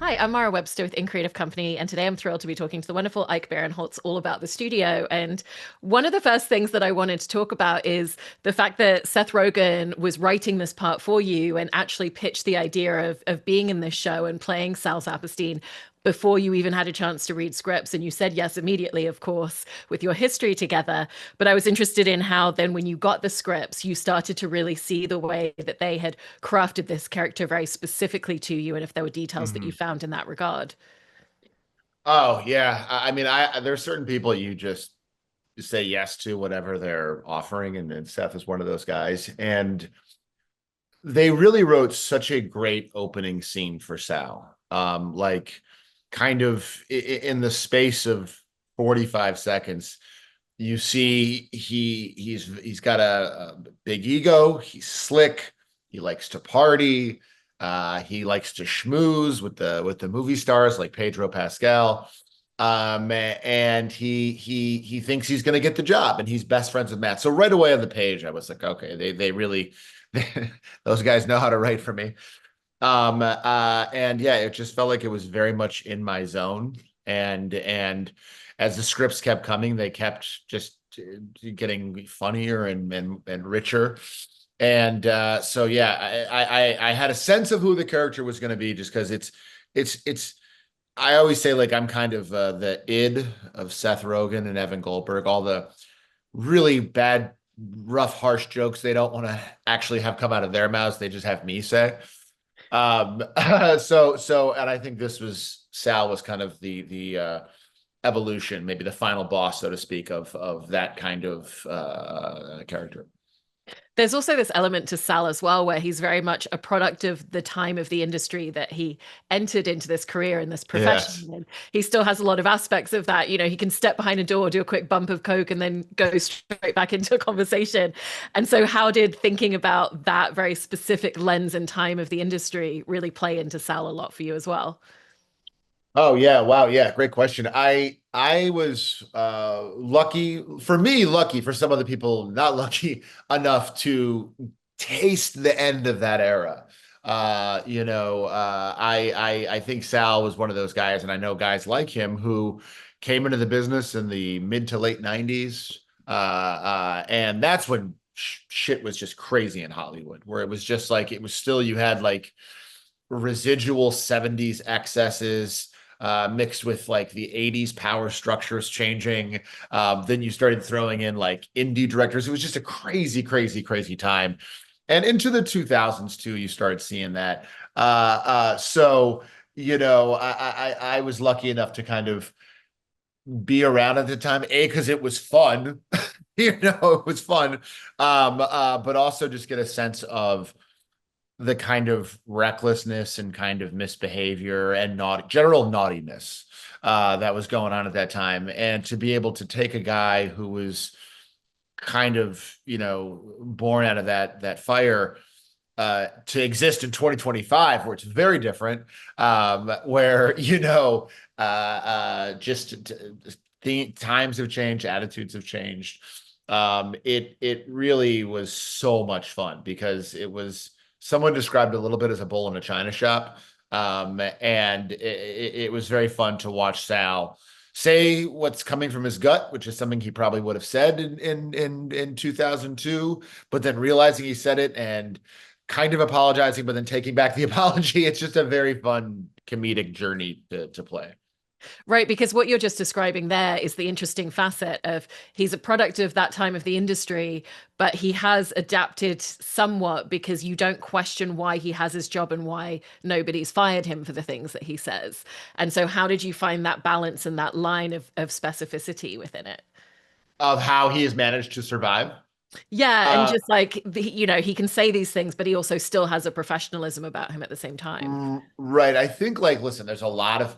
Hi, I'm Mara Webster with In Creative Company, and today I'm thrilled to be talking to the wonderful Ike Barinholtz all about the studio. And one of the first things that I wanted to talk about is the fact that Seth Rogen was writing this part for you and actually pitched the idea of being in this show and playing Sal Saperstein before you even had a chance to read scripts. And you said yes immediately, of course, with your history together. But I was interested in how then when you got the scripts, you started to really see the way that they had crafted this character very specifically to you, and if there were details that you Mhm. found in that regard. Oh yeah. I mean, there's certain people you just say yes to whatever they're offering, and Seth is one of those guys. And they really wrote such a great opening scene for Sal. Like kind of in the space of 45 seconds, you see he's got a big ego, he's slick, he likes to party, he likes to schmooze with the movie stars like Pedro Pascal. And he thinks he's going to get the job, and he's best friends with Matt. So right away on the page, I was like, okay, they really those guys know how to write for me. And yeah, it just felt like it was very much in my zone. And as the scripts kept coming, they kept just getting funnier and richer. And so yeah, I had a sense of who the character was going to be, just because it's I always say, like, I'm kind of the id of Seth Rogen and Evan Goldberg, all the really bad, rough, harsh jokes they don't want to actually have come out of their mouths. They just have me say. And I think this was Sal was kind of the evolution, maybe the final boss, so to speak, of that kind of character. There's also this element to Sal as well, where he's very much a product of the time of the industry that he entered into this career and this profession. Yes. And he still has a lot of aspects of that. You know, he can step behind a door, do a quick bump of coke, and then go straight back into a conversation. And so, how did thinking about that very specific lens and time of the industry really play into Sal a lot for you as well? Oh yeah, wow, yeah, great question. I was lucky, for me, lucky, for some other people not lucky enough to taste the end of that era. I think Sal was one of those guys, and I know guys like him who came into the business in the mid to late 90s. And that's when shit was just crazy in Hollywood, where it was just like it was still, you had like residual 70s excesses mixed with like the 80s power structures changing. Then you started throwing in like indie directors. It was just a crazy, crazy, crazy time. And into the 2000s too, you started seeing that. So, I was lucky enough to kind of be around at the time, A, because it was fun. It was fun. But also just get a sense of the kind of recklessness and kind of misbehavior and general naughtiness that was going on at that time. And to be able to take a guy who was kind of, born out of that fire, to exist in 2025, where it's very different, where, just the times have changed, attitudes have changed. It really was so much fun, because it was, someone described it a little bit as a bull in a china shop. And it was very fun to watch Sal say what's coming from his gut, which is something he probably would have said in 2002, but then realizing he said it and kind of apologizing, but then taking back the apology. It's just a very fun comedic journey to play. Right, because what you're just describing there is the interesting facet of he's a product of that time of the industry, but he has adapted somewhat because you don't question why he has his job and why nobody's fired him for the things that he says. And so, how did you find that balance and that line of specificity within it? Of how he has managed to survive. Yeah, and Uh, just like he can say these things, but he also still has a professionalism about him at the same time. right. I think, like, listen, there's a lot of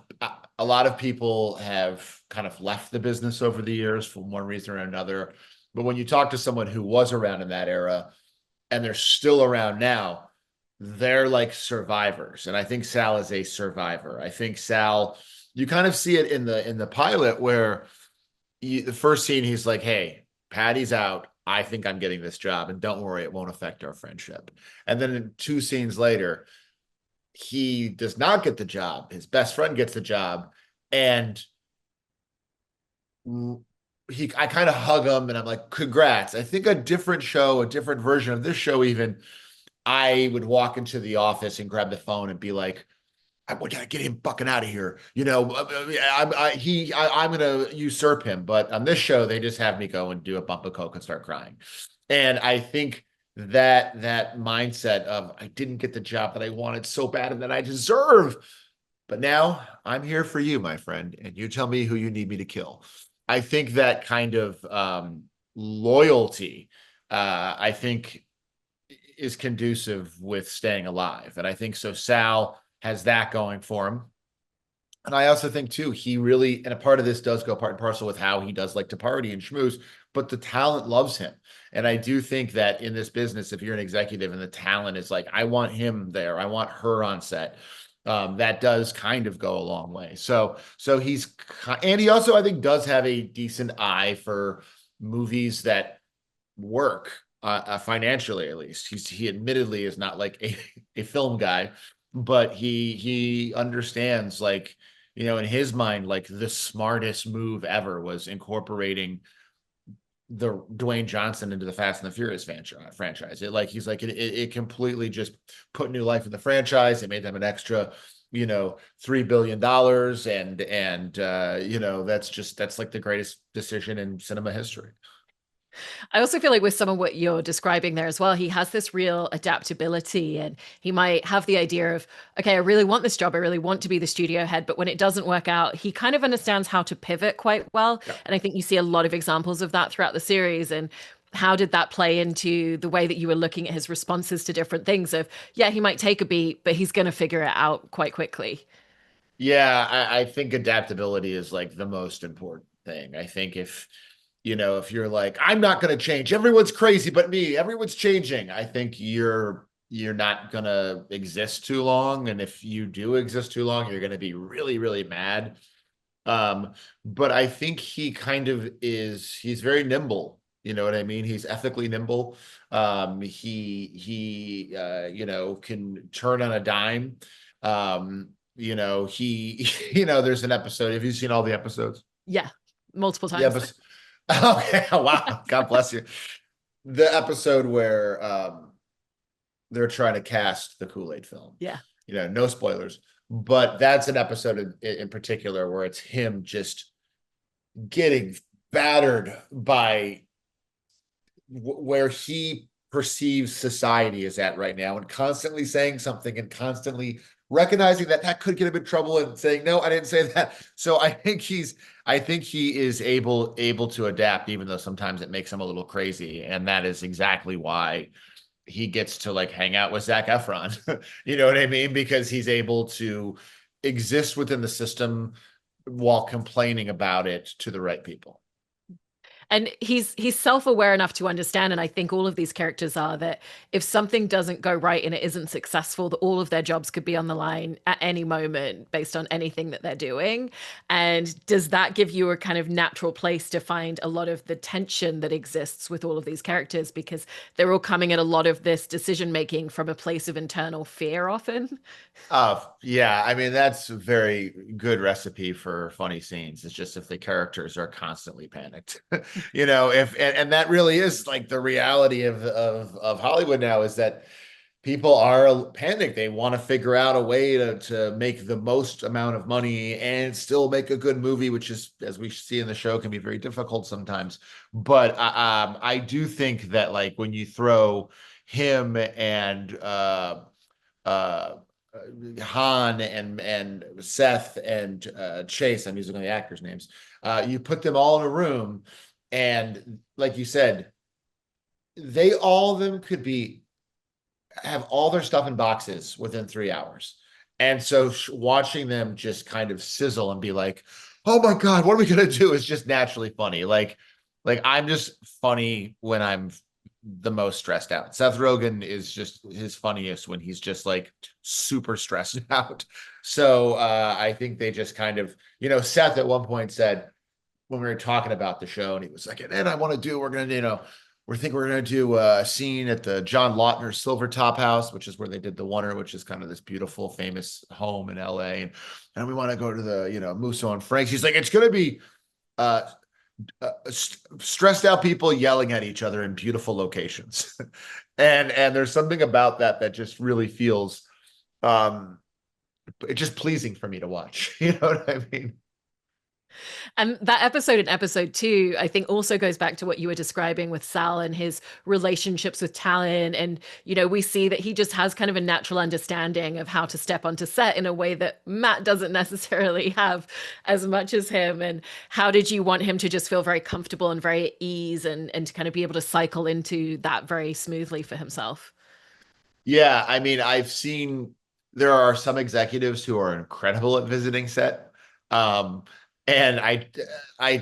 people have kind of left the business over the years for one reason or another. But when you talk to someone who was around in that era and they're still around now, they're like survivors. And I think Sal is a survivor. I think Sal, you kind of see it in the pilot, where the first scene, he's like, "Hey, Patty's out. I think I'm getting this job, and don't worry, it won't affect our friendship." And then two scenes later, he does not get the job. His best friend gets the job, and I kind of hug him and I'm like, congrats. I think a different show, a different version of this show, even I would walk into the office and grab the phone and be like, we gotta get him fucking out of here. I'm gonna usurp him. But on this show, they just have me go and do a bump of coke and start crying. And I think that mindset of I didn't get the job that I wanted so bad and that I deserve, but now I'm here for you, my friend, and you tell me who you need me to kill. I think that kind of loyalty, I think, is conducive with staying alive. And I think so. Sal has that going for him. And I also think too, he really, and a part of this does go part and parcel with how he does like to party and schmooze, but the talent loves him. And I do think that in this business, if you're an executive and the talent is like, I want him there, I want her on set, that does kind of go a long way. So he's, and he also, I think, does have a decent eye for movies that work financially, at least. He admittedly is not like a film guy, but he understands, like, in his mind, like the smartest move ever was incorporating the Dwayne Johnson into the Fast and the Furious franchise. It completely just put new life in the franchise. It made them an extra, $3 billion, and that's like the greatest decision in cinema history. I also feel like with some of what you're describing there as well, he has this real adaptability and he might have the idea of, okay, I really want this job. I really want to be the studio head. But when it doesn't work out, he kind of understands how to pivot quite well. Yeah. And I think you see a lot of examples of that throughout the series. And how did that play into the way that you were looking at his responses to different things of, yeah, he might take a beat, but he's going to figure it out quite quickly. Yeah, I think adaptability is like the most important thing. I think if you're like, I'm not going to change, everyone's crazy but me, everyone's changing, I think you're not going to exist too long. And if you do exist too long, you're going to be really, really mad. But I think he kind of he's very nimble. You know what I mean? He's ethically nimble. He can turn on a dime. There's an episode. Have you seen all the episodes? Yeah, multiple Yeah, times. but okay, wow, God bless you. The episode where they're trying to cast the Kool-Aid film. Yeah. No spoilers, but that's an episode in particular where it's him just getting battered by where he perceives society is at right now, and constantly saying something and constantly recognizing that could get him in trouble and saying, no, I didn't say that. So I think he is able to adapt, even though sometimes it makes him a little crazy. And that is exactly why he gets to like hang out with Zac Efron. You know what I mean? Because he's able to exist within the system while complaining about it to the right people. And he's self-aware enough to understand, and I think all of these characters are, that if something doesn't go right and it isn't successful, that all of their jobs could be on the line at any moment based on anything that they're doing. And does that give you a kind of natural place to find a lot of the tension that exists with all of these characters, because they're all coming at a lot of this decision making from a place of internal fear often? Yeah. I mean, that's a very good recipe for funny scenes. It's just if the characters are constantly panicked, if, and that really is like the reality of Hollywood now, is that people are panicked. They want to figure out a way to make the most amount of money and still make a good movie, which is, as we see in the show, can be very difficult sometimes. But I do think that like when you throw him and uh, Han and Seth and Chase, I'm using the actors' names. You put them all in a room, and like you said, all of them could have all their stuff in boxes within 3 hours. And so watching them just kind of sizzle and be like, oh my God, what are we gonna do, is just naturally funny. Like I'm just funny when I'm the most stressed out. Seth Rogen is just his funniest when he's just like super stressed out. So I think they just kind of, Seth at one point said, when we were talking about the show, and he was like, and then we're going to, we're going to do a scene at the John Lautner Silver Top House, which is where they did The Oner, which is kind of this beautiful, famous home in LA. And we want to go to the, Musso and Frank's. He's like, it's going to be uh, stressed out people yelling at each other in beautiful locations. And there's something about that just really feels it's just pleasing for me to watch. You know what I mean? And that episode in episode two, I think also goes back to what you were describing with Sal and his relationships with talent. And, we see that he just has kind of a natural understanding of how to step onto set in a way that Matt doesn't necessarily have as much as him. And how did you want him to just feel very comfortable and very at ease and to kind of be able to cycle into that very smoothly for himself? Yeah, I mean, there are some executives who are incredible at visiting set. Um, and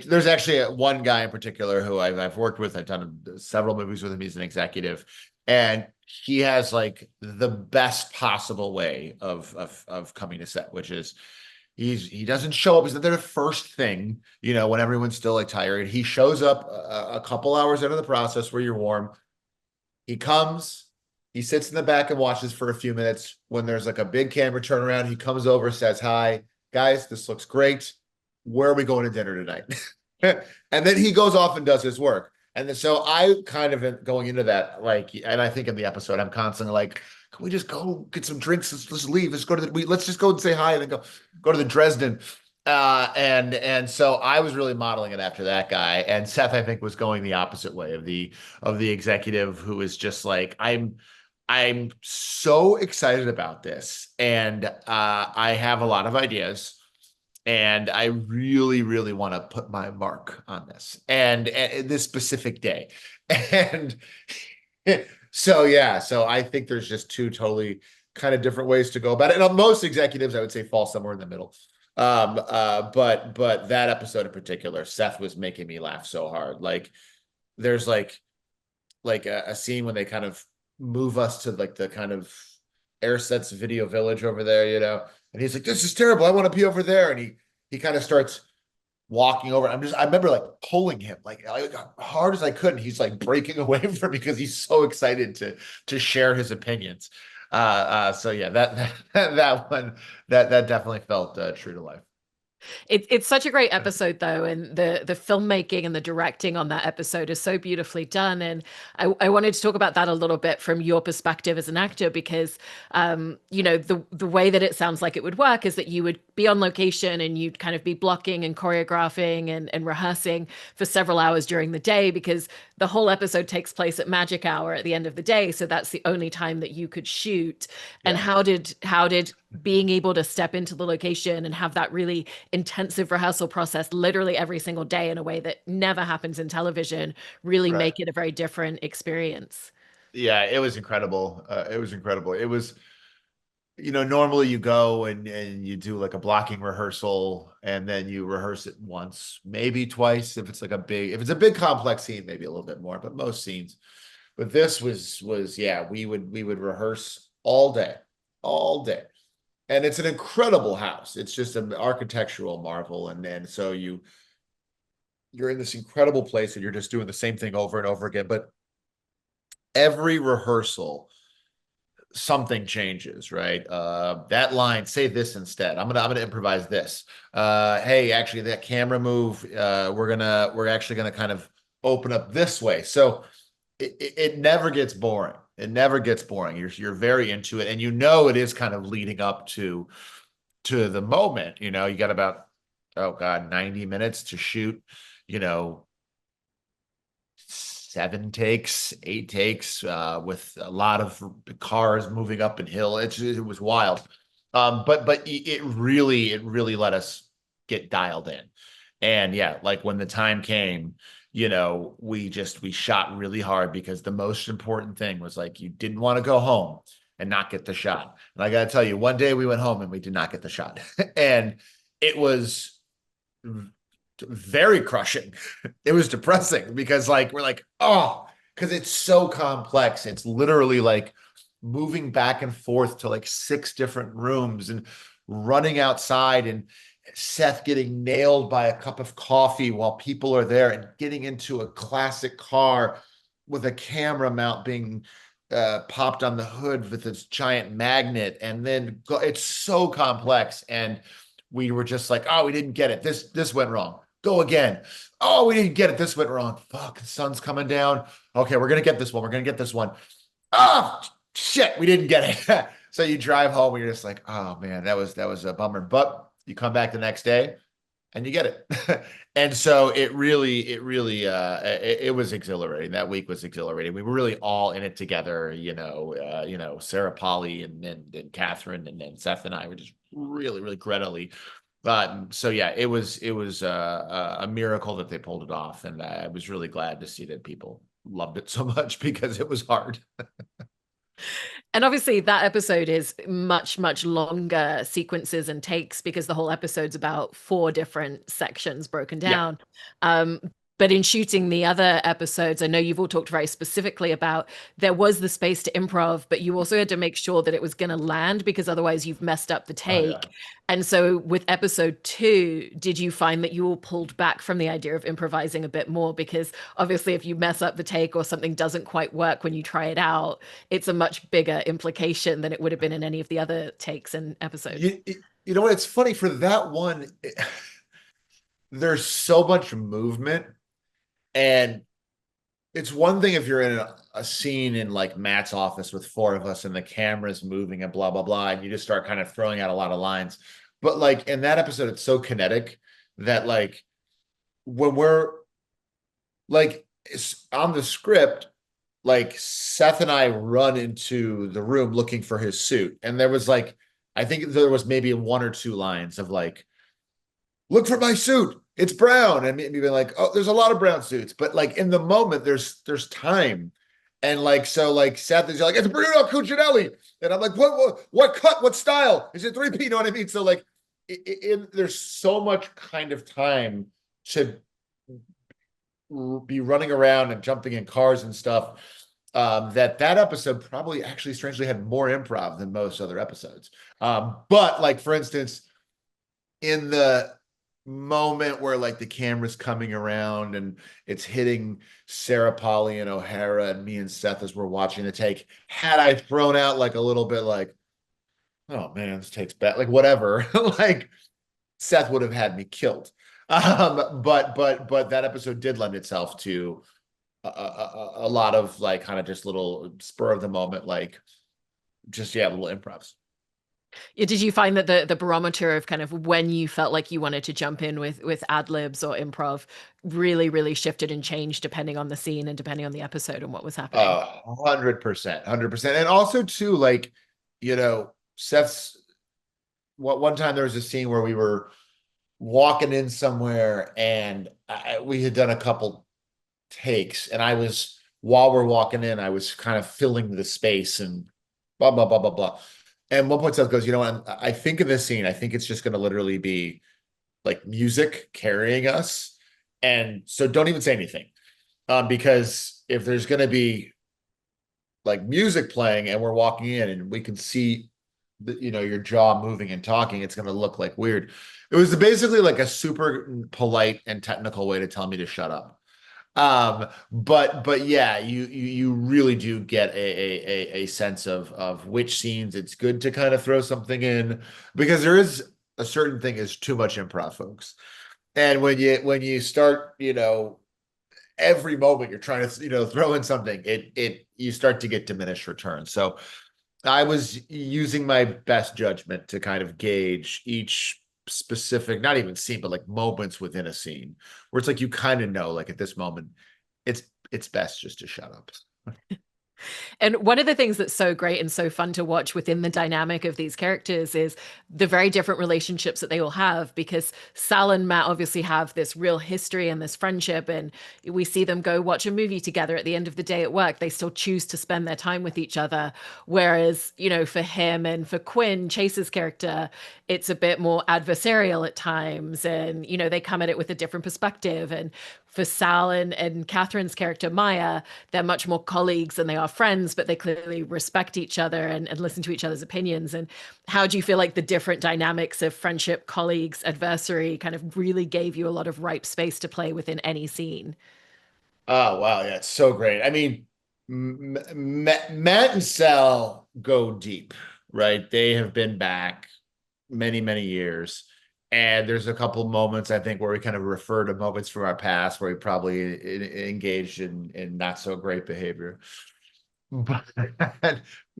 there's actually one guy in particular who I've worked with. I've done several movies with him. He's an executive, and he has like the best possible way of coming to set, which is he doesn't show up. He's not there the first thing, when everyone's still like tired. He shows up a couple hours into the process where you're warm. He comes, he sits in the back and watches for a few minutes. When there's like a big camera turnaround, he comes over, says, "Hi, guys, this looks great. Where are we going to dinner tonight?" And then he goes off and does his work. And then, so I kind of going into that, like, and I think in the episode, I'm constantly like, can we just go get some drinks? Let's leave. Let's just go and say hi and then go to the Dresden. And so I was really modeling it after that guy. And Seth, I think, was going the opposite way of the executive who is just like, I'm so excited about this, and I have a lot of ideas, and I really, really want to put my mark on this and this specific day. And so, yeah, so I think there's just two totally kind of different ways to go about it. And most executives, I would say, fall somewhere in the middle. But that episode in particular, Seth was making me laugh so hard. Like, there's like a scene when they kind of move us to like the kind of Airsets Video Village over there, and he's like, "This is terrible. I want to be over there." And he kind of starts walking over. I remember like pulling him like hard as I could. And he's like breaking away from me because he's so excited to share his opinions. So yeah, that one that definitely felt true to life. It's such a great episode though, and the filmmaking and the directing on that episode is so beautifully done. And I wanted to talk about that a little bit from your perspective as an actor, because the way that it sounds like it would work is that you would be on location and you'd kind of be blocking and choreographing and rehearsing for several hours during the day, because the whole episode takes place at magic hour at the end of the day. So that's the only time that you could shoot. And Yeah. how did being able to step into the location and have that really intensive rehearsal process literally every single day in a way that never happens in television really Right. make it a very different experience? Yeah, it was incredible. It was incredible. It was, normally you go and you do like a blocking rehearsal and then you rehearse it once, maybe twice if it's a big complex scene, maybe a little bit more, but most scenes. But this was yeah, we would rehearse all day. And it's an incredible house. It's just an architectural marvel. And so you're in this incredible place and you're just doing the same thing over and over again. But every rehearsal, something changes, right? That line, say this instead. I'm gonna improvise this. Hey, actually, that camera move, we're actually gonna kind of open up this way. So it never gets boring. It never gets boring. You're very into it, and it is kind of leading up to the moment. You got about, oh God, 90 minutes to shoot, you know, 7 takes, 8 takes, with a lot of cars moving up and hill. It was wild. But it really let us get dialed in. And yeah, like when the time came, we shot really hard because the most important thing was like you didn't want to go home and not get the shot. And I got to tell you, one day we went home and we did not get the shot. And it was very crushing. It was depressing because like we're like, oh, because it's so complex. It's literally like moving back and forth to like 6 different rooms and running outside and Seth getting nailed by a cup of coffee while people are there and getting into a classic car with a camera mount being popped on the hood with this giant magnet, and then it's so complex. And we were just like, oh, we didn't get it. This went wrong. Go again. Oh, we didn't get it. This went wrong. Fuck, the sun's coming down. Okay, we're gonna get this one. We're gonna get this one. Oh shit, we didn't get it. So you drive home and you're just like, oh man, that was a bummer. But you come back the next day and you get it. And so it was exhilarating. That week was exhilarating. We were really all in it together, Sarah, Polly, and Catherine, and then Seth and I were just really, really credibly. So yeah, it was a miracle that they pulled it off, and I was really glad to see that people loved it so much because it was hard. And obviously, that episode is much, much longer sequences and takes because the whole episode's about four different sections broken Yeah. down. Um, but in shooting the other episodes, I know you've all talked very specifically about there was the space to improv, but you also had to make sure that it was going to land because otherwise you've messed up the Oh yeah. take. And so with episode two, did you find that you all pulled back from the idea of improvising a bit more? Because obviously, if you mess up the take or something doesn't quite work when you try it out, it's a much bigger implication than it would have been in any of the other takes and episodes. You know what? It's funny for that one. There's so much movement, and it's one thing if you're in a scene in like Matt's office with four of us and the camera's moving and blah blah blah, and you just start kind of throwing out a lot of lines. But like in that episode, it's so kinetic that like when we're like on the script, like Seth and I run into the room looking for his suit. And there was like, I think there was maybe one or two lines of like, look for my suit. It's brown. And me being like, oh, there's a lot of brown suits. But like in the moment, there's time. And like, so like Seth is like, it's Bruno Cucinelli. And I'm like, what cut? What style? Is it 3P? You know what I mean? So like there's so much kind of time to be running around and jumping in cars and stuff, that episode probably actually strangely had more improv than most other episodes. But like for instance, in the moment where like the camera's coming around and it's hitting Sarah, Polly, and O'Hara and me and Seth as we're watching the take, had I thrown out like a little bit like, oh man, this takes bad, like whatever, like Seth would have had me killed. But that episode did lend itself to a lot of like kind of just little spur of the moment, like just yeah, little improvs. Yeah, did you find that the barometer of kind of when you felt like you wanted to jump in with ad libs or improv really, really shifted and changed depending on the scene and depending on the episode and what was happening? 100%, 100%. And also too, like, Seth's what one time there was a scene where we were walking in somewhere and we had done a couple takes, and I was while we're walking in, I was kind of filling the space and blah blah blah blah blah. And one point Seth goes, you know what? I think in this scene, I think it's just going to literally be like music carrying us, and so don't even say anything, because if there's going to be like music playing and we're walking in and we can see your jaw moving and talking, it's going to look like weird. It was basically like a super polite and technical way to tell me to shut up. But yeah, you really do get a sense of which scenes it's good to kind of throw something in, because there is a certain thing is too much improv, folks. And when you start, every moment you're trying to, throw in something, you start to get diminished returns. So I was using my best judgment to kind of gauge each specific, not even scene, but like moments within a scene where it's like you kind of know, like at this moment, it's best just to shut up. And one of the things that's so great and so fun to watch within the dynamic of these characters is the very different relationships that they all have, because Sal and Matt obviously have this real history and this friendship, and we see them go watch a movie together at the end of the day at work. They still choose to spend their time with each other. Whereas, for him and for Quinn, Chase's character, it's a bit more adversarial at times. And, they come at it with a different perspective. And for Sal and Catherine's character, Maya, they're much more colleagues and they are friends, but they clearly respect each other and listen to each other's opinions. And how do you feel like the different dynamics of friendship, colleagues, adversary kind of really gave you a lot of ripe space to play within any scene? Oh wow, yeah, it's so great. I mean, Matt and Sal go deep, right? They have been back many, many years. And there's a couple moments I think where we kind of refer to moments from our past where we probably engaged in not so great behavior. But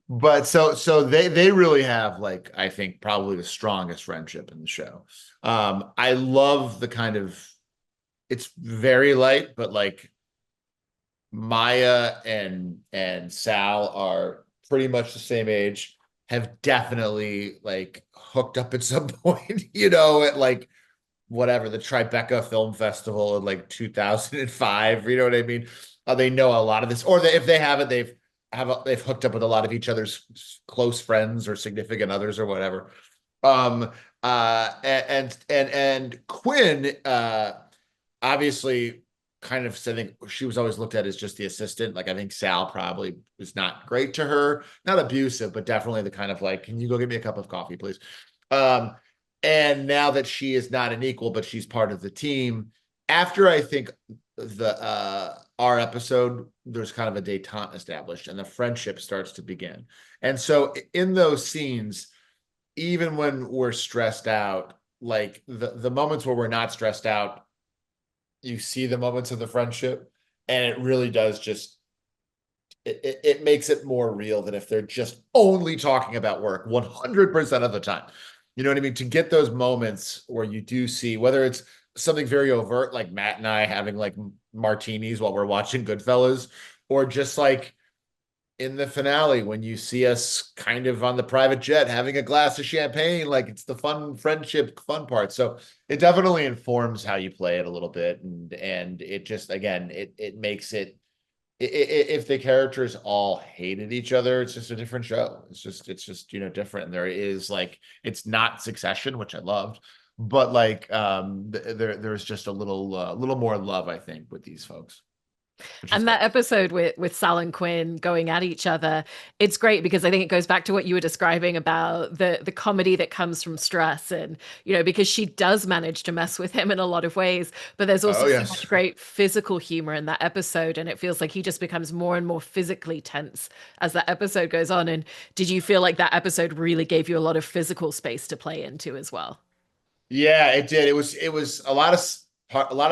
but they really have like I think probably the strongest friendship in the show. I love the kind of it's very light, but like Maya and Sal are pretty much the same age, have definitely like hooked up at some point, at like whatever the Tribeca Film Festival in like 2005. You know what I mean? They know a lot of this, or if they haven't, they've hooked up with a lot of each other's close friends or significant others or whatever. Um, and Quinn, obviously kind of I think she was always looked at as just the assistant. Like I think Sal probably was not great to her, not abusive, but definitely the kind of like, can you go get me a cup of coffee, please? Um, and now that she is not an equal, but she's part of the team, after I think the our episode, there's kind of a detente established and the friendship starts to begin. And so in those scenes, even when we're stressed out, like the moments where we're not stressed out, you see the moments of the friendship, and it really does just it makes it more real than if they're just only talking about work 100% of the time. You know what I mean? To get those moments where you do see whether it's something very overt like Matt and I having like martinis while we're watching Goodfellas, or just like in the finale when you see us kind of on the private jet having a glass of champagne, like it's the fun friendship fun part. So it definitely informs how you play it a little bit, and it just again it makes if the characters all hated each other, it's just a different show. It's just different. And there is like it's not Succession, which I loved, but like there's just a little more love I think with these folks, which is And great. that episode with Sal and Quinn going at each other, it's great because I think it goes back to what you were describing about the comedy that comes from stress. And, because she does manage to mess with him in a lot of ways, but there's also Oh so much yes. great physical humor in that episode. And it feels like he just becomes more and more physically tense as that episode goes on. And did you feel like that episode really gave you a lot of physical space to play into as well? Yeah, it did. It was a lot of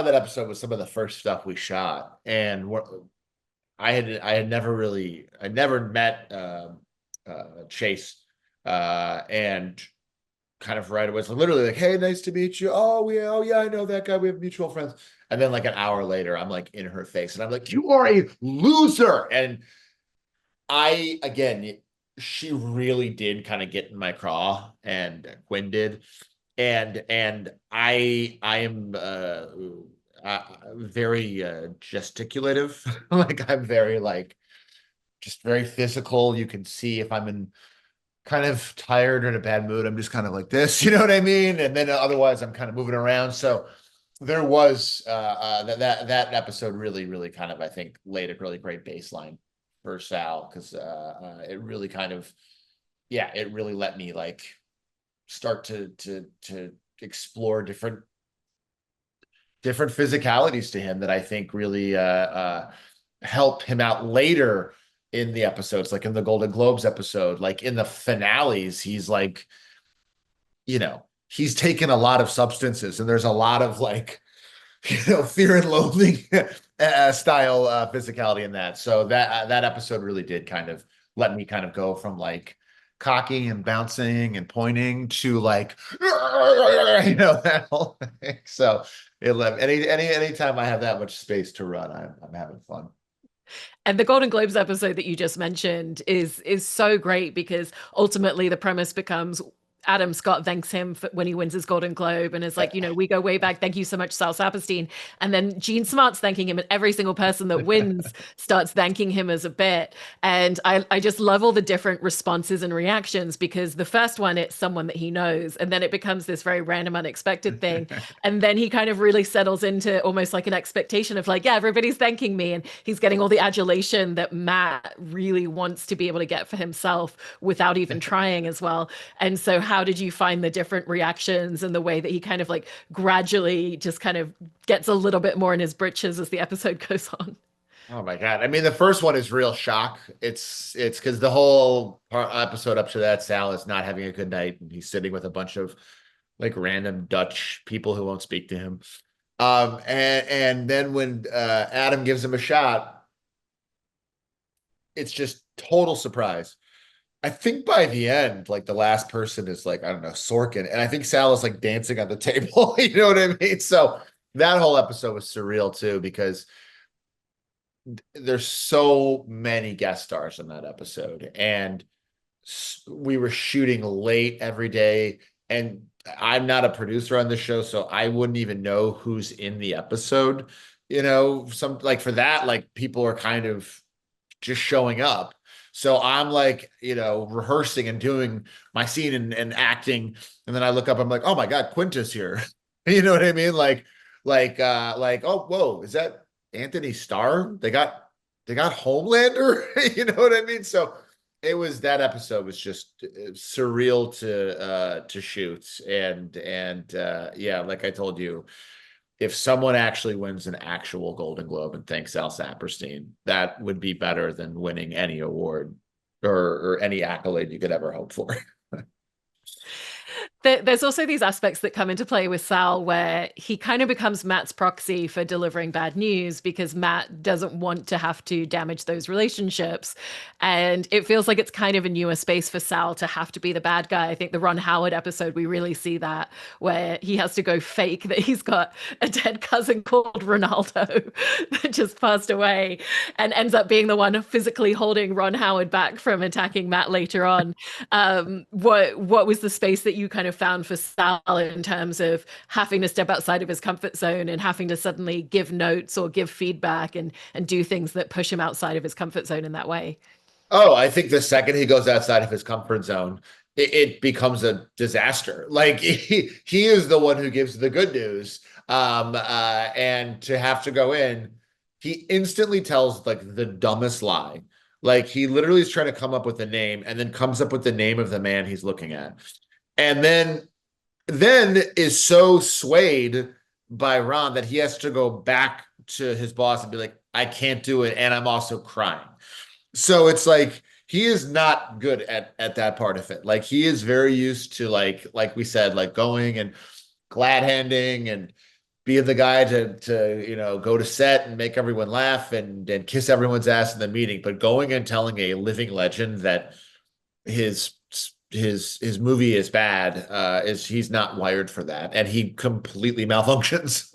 that episode was some of the first stuff we shot, and what I had never met Chase, and kind of right away was literally like, "Hey, nice to meet you. Oh yeah, I know that guy. We have mutual friends." And then like an hour later, I'm like in her face, and I'm like, "You are a loser!" And again, she really did kind of get in my craw, and Quinn did, and I am very gesticulative. Like I'm very like just very physical. You can see if I'm in kind of tired or in a bad mood, I'm just kind of like this, you know what I mean? And then otherwise I'm kind of moving around. So there was that episode really kind of I think laid a really great baseline for Sal because it really kind of it really let me like start to explore different physicalities to him that I think really help him out later in the episodes, like in the Golden Globes episode, like in the finales, he's like, he's taken a lot of substances and there's a lot of like, fear and loathing style physicality in that. So that episode really did kind of let me kind of go from like cocky and bouncing and pointing to like that whole thing. So it let anytime I have that much space to run, I'm having fun. And the Golden Globes episode that you just mentioned is so great because ultimately the premise becomes Adam Scott thanks him for when he wins his Golden Globe and is like, we go way back. Thank you so much, Sal Saperstein. And then Gene Smart's thanking him, and every single person that wins starts thanking him as a bit. And I just love all the different responses and reactions because the first one, it's someone that he knows, and then it becomes this very random, unexpected thing. And then he kind of really settles into almost like an expectation of like, yeah, everybody's thanking me. And he's getting all the adulation that Matt really wants to be able to get for himself without even trying as well. And so, how did you find the different reactions and the way that he kind of like gradually just kind of gets a little bit more in his britches as the episode goes on? Oh my God. I mean, the first one is real shock. It's because the whole episode up to that, Sal is not having a good night and he's sitting with a bunch of like random Dutch people who won't speak to him. And then when Adam gives him a shot, it's just total surprise. I think by the end, like the last person is like, I don't know, Sorkin. And I think Sal is like dancing on the table. You know what I mean? So that whole episode was surreal too, because there's so many guest stars in that episode. And we were shooting late every day. And I'm not a producer on the show, so I wouldn't even know who's in the episode. You know, some like for that, like people are kind of just showing up. So I'm like, you know, rehearsing and doing my scene and acting. And then I look up, I'm like, oh my God, Quintus here. You know what I mean? Like, oh, whoa, is that Anthony Starr? They got Homelander. You know what I mean? So it was that episode was just surreal to shoot. And yeah, like I told you, if someone actually wins an actual Golden Globe and thanks Al Saperstein, that would be better than winning any award or any accolade you could ever hope for. There's also these aspects that come into play with Sal where he kind of becomes Matt's proxy for delivering bad news because Matt doesn't want to have to damage those relationships. And it feels like it's kind of a newer space for Sal to have to be the bad guy. I think the Ron Howard episode, we really see that where he has to go fake that he's got a dead cousin called Ronaldo that just passed away and ends up being the one physically holding Ron Howard back from attacking Matt later on. What was the space that you kind of found for Sal in terms of having to step outside of his comfort zone and having to suddenly give notes or give feedback and do things that push him outside of his comfort zone in that way? Oh, I think the second he goes outside of his comfort zone, it becomes a disaster. Like he is the one who gives the good news. And to have to go in, he instantly tells like the dumbest lie. Like he literally is trying to come up with a name and then comes up with the name of the man he's looking at. And then is so swayed by Ron that he has to go back to his boss and be like, I can't do it. And I'm also crying. So it's like he is not good at that part of it. Like he is very used to like we said, like going and glad handing and being the guy to go to set and make everyone laugh and kiss everyone's ass in the meeting. But going and telling a living legend that his his movie is bad is he's not wired for that, and he completely malfunctions.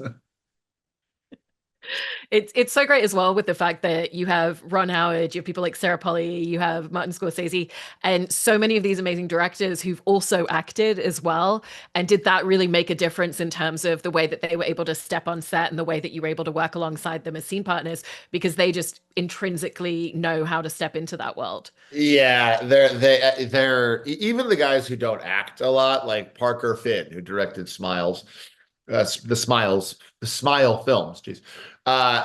It's so great as well with the fact that you have Ron Howard, you have people like Sarah Polley, you have Martin Scorsese, and so many of these amazing directors who've also acted as well. And did that really make a difference in terms of the way that they were able to step on set and the way that you were able to work alongside them as scene partners because they just intrinsically know how to step into that world? Yeah, they're even the guys who don't act a lot, like Parker Finn, who directed the Smile films. Jeez.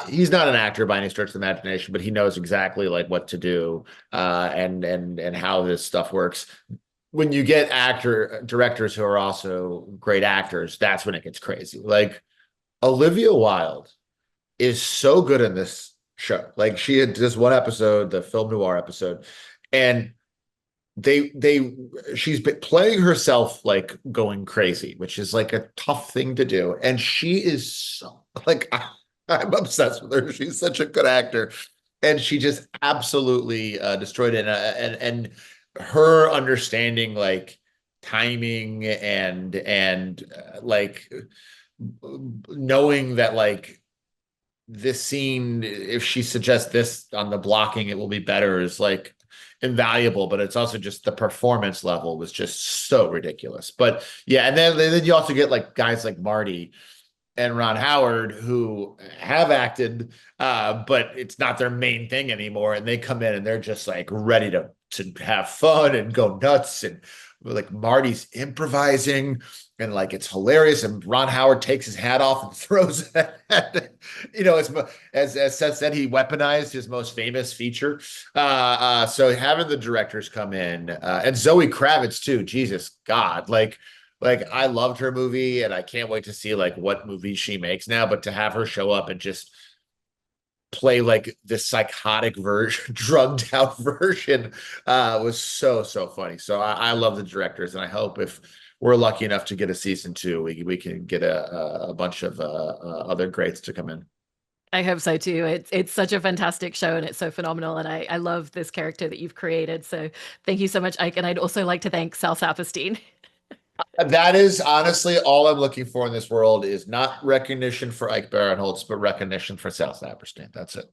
He's not an actor by any stretch of the imagination, but he knows exactly like what to do and how this stuff works. When you get actor directors who are also great actors, that's when it gets crazy. Like Olivia Wilde is so good in this show. Like she had just one episode, the film noir episode, and they she's been playing herself like going crazy, which is like a tough thing to do. And she is so like I'm obsessed with her. She's such a good actor, and she just absolutely destroyed it. And her understanding like timing and like knowing that like this scene, if she suggests this on the blocking, it will be better is like invaluable, but it's also just the performance level was just so ridiculous. But yeah, and then you also get like guys like Marty and Ron Howard who have acted, but it's not their main thing anymore. And they come in and they're just like ready to have fun and go nuts. And like Marty's improvising and like it's hilarious. And Ron Howard takes his hat off and throws it at, as Seth said, he weaponized his most famous feature. So having the directors come in and Zoe Kravitz too, Jesus God, like I loved her movie and I can't wait to see like what movie she makes now, but to have her show up and just play like this psychotic version, drugged out version, was so funny. So I love the directors, and I hope if we're lucky enough to get a season two, we can get a bunch of other greats to come in. I hope so too. It's such a fantastic show and it's so phenomenal. And I love this character that you've created. So thank you so much, Ike. And I'd also like to thank Sal Saperstein. That is honestly all I'm looking for in this world is not recognition for Ike Barinholtz, but recognition for South Saperstein. That's it.